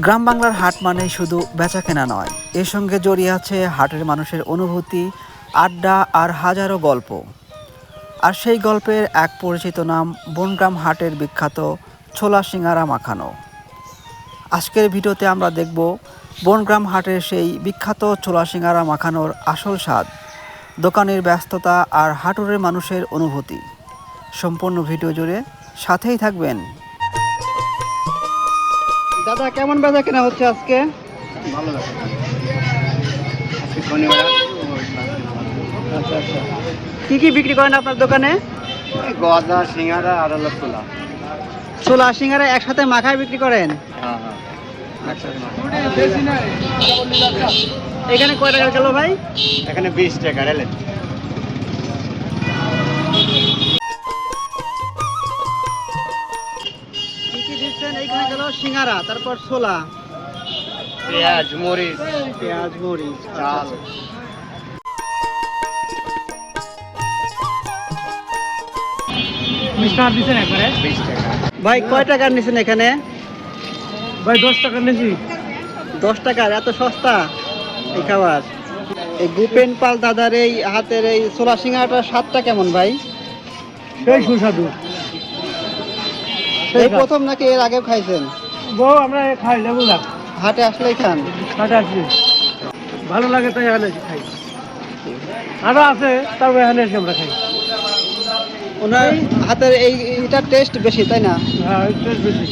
গ্রাম বাংলার হাট মানেই শুধু বেচাকেনা নয়, এর সঙ্গে জড়িয়ে আছে হাটের মানুষের অনুভূতি, আড্ডা আর হাজারো গল্প। আর সেই গল্পের এক পরিচিত নাম বনগ্রাম হাটের বিখ্যাত ছোলা সিঙ্গারা মাখানো। আজকের ভিডিওতে আমরা দেখব বনগ্রাম হাটের সেই বিখ্যাত ছোলা সিঙ্গারা মাখানোর আসল স্বাদ, দোকানের ব্যস্ততা আর হাটুরের মানুষের অনুভূতি। সম্পূর্ণ ভিডিও জুড়ে সাথেই থাকবেন। দাদা, কেমন বেচা কেনা হচ্ছে আজকে? ভালো লাগে। আজকে শনিবার। আচ্ছা আচ্ছা, কি বিক্রি করেন আপনার দোকানে? গজা, সিঙ্গারা আর হলো ছোলা। ছোলা সিঙ্গারা একসাথে মাখায় বিক্রি করেন? হ্যাঁ হ্যাঁ। আচ্ছা, এখানে কয় টাকা গেল ভাই? এখানে 20 টাকা রেলে। কি দিচ্ছেন? এইখানে গেল সিঙ্গারা, তারপর ছোলা, পেঁয়াজ, মরিচ, চাল। চাল। মিষ্টার দিচ্ছেন একবারে 20 টাকা। ভাই কয় টাকার নিছেন এখানে? ভাই 10 টাকা নিয়েছি। 10 টাকার? এত সস্তা এই খাবার? এই ভূপেন পাল দাদার এই হাতের এই ছোলা সিঙ্গারাটার স্বাদটা কেমন ভাই? সেই সুস্বাদু। এই প্রথম নাকি এর আগেও খাইছেন? বউ আমরা খাই লেবুলা হাটে আসলেই খান? কাটা আসছি, ভালো লাগে তাই এখানে এসে খাই। আরো আছে, তারপর এখানে এসে আমরা খাই। ওনার হাতের এইটার টেস্ট বেশি, তাই না হ্যাঁ, একটু বেশি।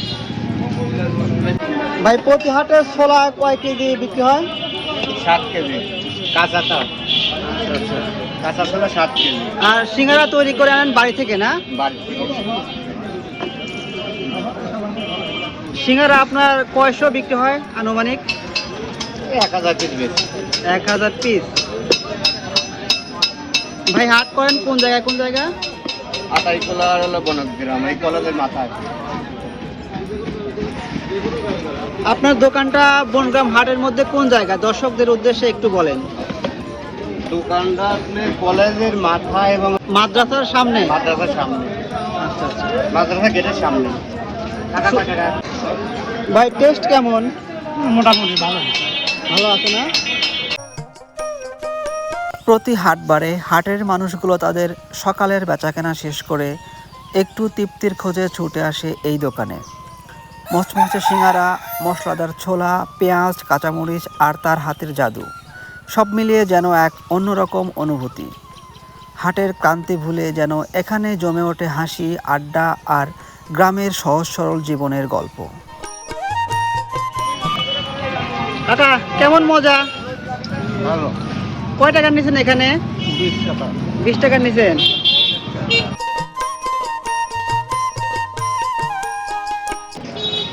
ভাই? প্রতি হাটে ছোলা কয় কেজি বিক্রি হয়? 7 কেজি কাঁচাটা। কাঁচা ছোলা 7 কেজি। আর সিঙ্গারা তৈরি করে আনেন বাড়ি থেকে না? বাড়ি থেকে। সিঙ্গারা আপনার কয়শো বিক্রি হয় আনুমানিক? 1000 পিস বেশি। 1000 পিস। ভাই হাট করেন কোন জায়গায় কোন জায়গা? আটাই কলা আর হলো বনগ্রাম, এই কলেজের মাথায়। আপনার দোকানটা বনগ্রাম হাটের মধ্যে কোন জায়গা, দর্শকদের উদ্দেশ্যে একটু বলেন। দোকানটা আপনার কলেজের মাথায় এবং মাদ্রাসার সামনে? মাদ্রাসার সামনে। আচ্ছা আচ্ছা। মাদ্রাসা গেটের সামনে। টাকা কয় টাকা? ভাই টেস্ট কেমন? মোটামুটি ভালো। ভালো আছে না? প্রতি হাটবারে হাটের মানুষগুলো তাদের সকালের বেচাকেনা শেষ করে একটু তৃপ্তির খোঁজে ছুটে আসে এই দোকানে। মচমচে সিঙ্গারা, মশলাদার ছোলা, পেঁয়াজ, কাঁচামরিচ আর তার হাতের জাদু, সব মিলিয়ে যেন এক অন্যরকম অনুভূতি। হাটের ক্লান্তি ভুলে যেন এখানে জমে ওঠে হাসি, আড্ডা আর গ্রামের সহজ সরল জীবনের গল্প। কাকা, কেমন মজা? ভালো। কয় টাকার নিছেন এখানে? 20 টাকা। 20 টাকার নিছেন।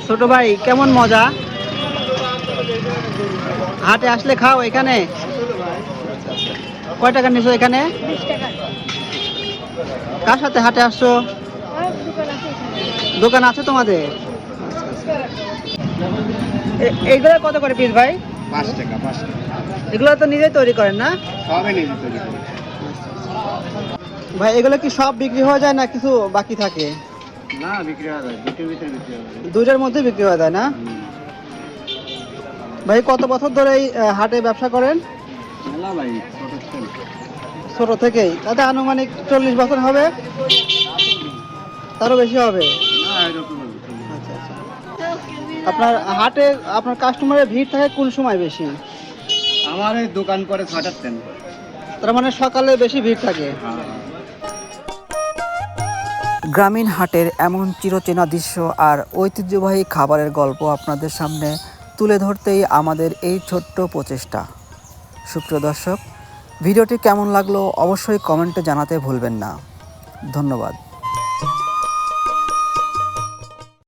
ছোট ভাই, কেমন মজা? হাটে আসলে খাও এখানে? কয় টাকা নিছো এখানে? 20 টাকা। কার সাথে হাটে আসছো? দোকান আছে তোমাদের? এইগুলো কত করে পিস ভাই? 5 টাকা 5 টাকা। এগুলো তো নিজেই তৈরি করেন না? সবই নিজে তৈরি করি। ভাই এগুলো কি সব বিক্রি হয়ে যায় না কিছু বাকি থাকে? না, বিক্রি হয়ে যায়, দুটোর ভিতরে বিক্রি হয়ে যায়। দুইটার মধ্যে বিক্রি হয়ে যায় না? ভাই কত বছর ধরে এই হাটে ব্যবসা করেন? মেলা ভাই, ছোট ছেলে। ছোট থেকেই? তাতে আনুমানিক 40 বছর হবে? তারও বেশি হবে? না, এরকম হবে। আচ্ছা আচ্ছা। আপনার হাটে আপনার কাস্টমারের ভিড় থাকে কোন সময় বেশি? আমার এই দোকান করে 6টার ট্রেন। তার মানে সকালে বেশি ভিড় থাকে? হ্যাঁ। গ্রামীণ হাটের এমন চিরচেনা দৃশ্য আর ঐতিহ্যবাহী খাবারের গল্প আপনাদের সামনে তুলে ধরতেই আমাদের এই ছোট্ট প্রচেষ্টা। সুপ্রিয় দর্শক, ভিডিওটি কেমন লাগলো অবশ্যই কমেন্টে জানাতে ভুলবেন না। ধন্যবাদ।